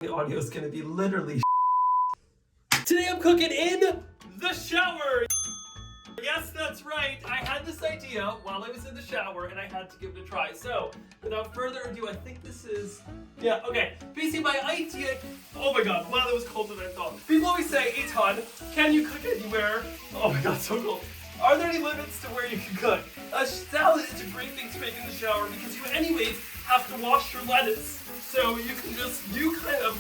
The audio is gonna be literally Today I'm cooking in the shower! Yes, that's right. I had this idea while I was in the shower and I had to give it a try. So, without further ado, I think this is... Yeah, okay. Basically, my idea... Oh my god, wow, that was colder than I thought. People always say, Eitan, can you cook anywhere? Oh my god, so cold. Are there any limits to where you can cook? A salad is a great thing to make in the shower because you anyways have to wash your lettuce. So you can just do kind of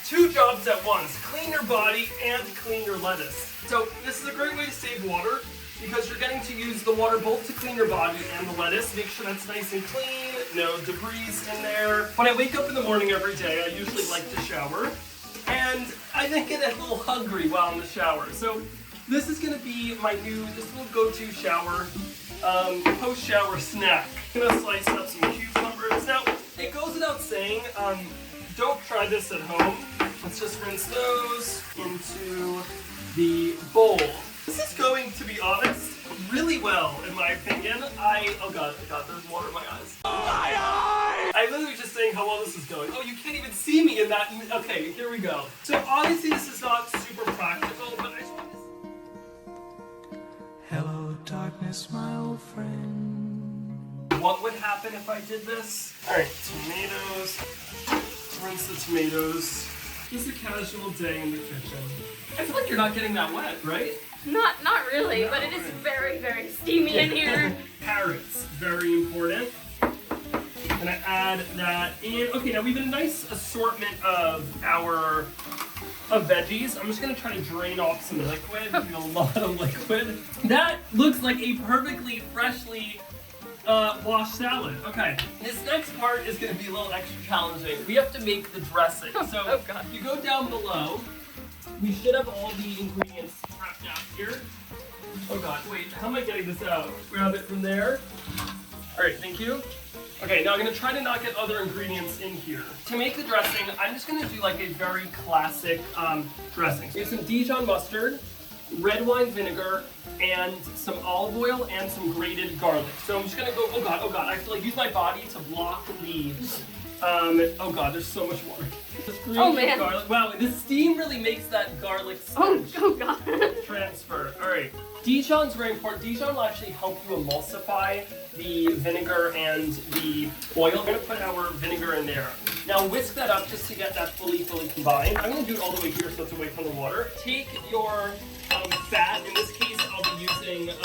two jobs at once. Clean your body and clean your lettuce. So this is a great way to save water because you're getting to use the water both to clean your body and the lettuce. Make sure that's nice and clean, no debris in there. When I wake up in the morning every day, I usually like to shower. And I then get a little hungry while in the shower. So this is going to be my new, this little go-to shower, post-shower snack. I'm going to slice up some cucumbers. Now, it goes without saying, don't try this at home. Let's just rinse those into the bowl. This is going, to be honest, really well, in my opinion. Oh god, there's water in my eyes. My eyes! I literally was just saying how well this is going. Oh, you can't even see me in that. Okay, here we go. So obviously this is not super practical, but I just want to... Hello, darkness, my old friend. What would happen if I did this? Alright, tomatoes. Rinse the tomatoes. Just a casual day in the kitchen. I feel like you're not getting that wet, right? Not really, but it is very, very steamy in here. Carrots, very important. And I add that in. Okay, now we have a nice assortment of our veggies. I'm just gonna try to drain off some liquid. We have a lot of liquid. That looks like a perfectly freshly washed salad. Okay, this next part is going to be a little extra challenging. We have to make the dressing. So you go down below. We should have all the ingredients wrapped out here. Oh god, wait, how am I getting this out? Grab it from there. Alright, thank you. Okay, now I'm going to try to not get other ingredients in here. To make the dressing, I'm just going to do like a very classic dressing. We have some Dijon mustard, red wine vinegar, and some olive oil and some grated garlic. So I'm just gonna go, oh god, I have to like use my body to block the, oh god, there's so much water. Oh man. Garlic. Wow, the steam really makes that garlic Oh god. transfer. Alright, Dijon's very important. Dijon will actually help you emulsify the vinegar and the oil. We're gonna put our vinegar in there. Now whisk that up just to get that fully combined. I'm gonna do it all the way here so it's away from the water. Take your fat. In this case, I'll be using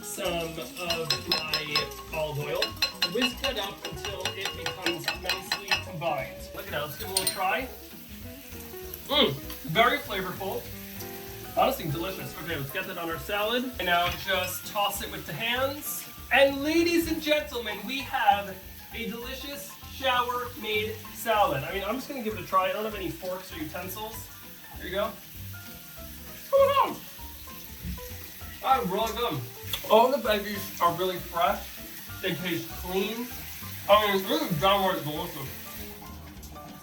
some of my olive oil. Whisk that up until it becomes nicely combined. Look at that. Let's give it a little try. Very flavorful. Honestly, delicious. Okay, let's get that on our salad. And now just toss it with the hands. And ladies and gentlemen, we have a delicious shower-made salad. I mean, I'm just going to give it a try. I don't have any forks or utensils. Here you go. Oh no! I'm really good. All the veggies are really fresh. They taste clean. I mean, this is downright delicious.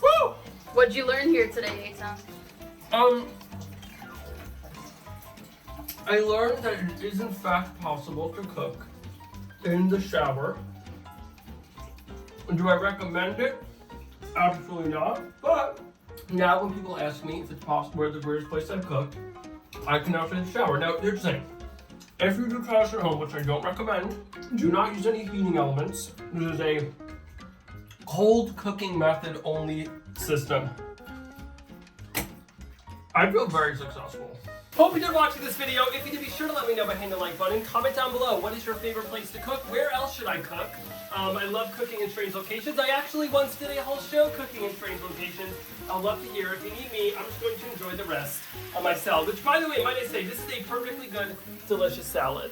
Woo! What'd you learn here today, Eitan? I learned that it is in fact possible to cook in the shower. Do I recommend it? Absolutely not. But now when people ask me if it's possible where the weirdest place I've cooked, I can now say the shower. Now, here's the thing. If you do try this at home, which I don't recommend, do not use any heating elements. This is a cold cooking method only system. I feel very successful. Hope you did watching this video. If you did, be sure to let me know by hitting the like button. Comment down below, what is your favorite place to cook? Where else should I cook? I love cooking in strange locations. I actually once did a whole show cooking in strange locations. I'd love to hear. If you need me, I'm just going to enjoy the rest of my salad. Which, by the way, might I say, this is a perfectly good, delicious salad.